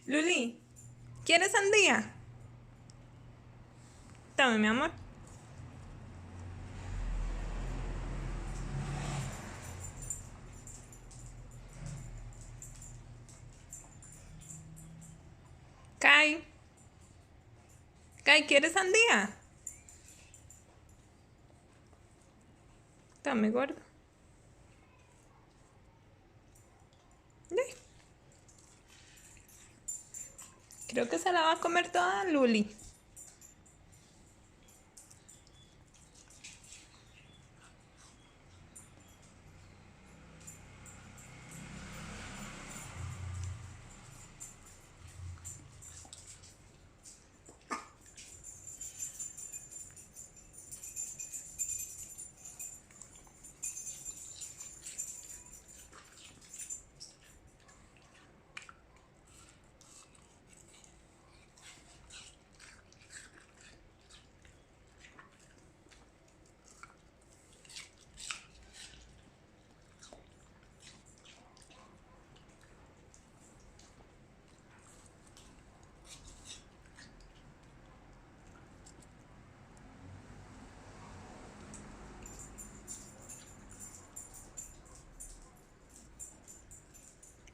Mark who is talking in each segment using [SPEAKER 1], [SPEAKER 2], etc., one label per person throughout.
[SPEAKER 1] Luli, ¿quieres sandía? Dame, mi amor. Kai, Kai, ¿quieres sandía? Dame, gordo. Ay, creo que se la va a comer toda Luli.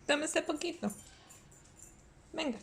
[SPEAKER 1] Dame este poquito. Venga.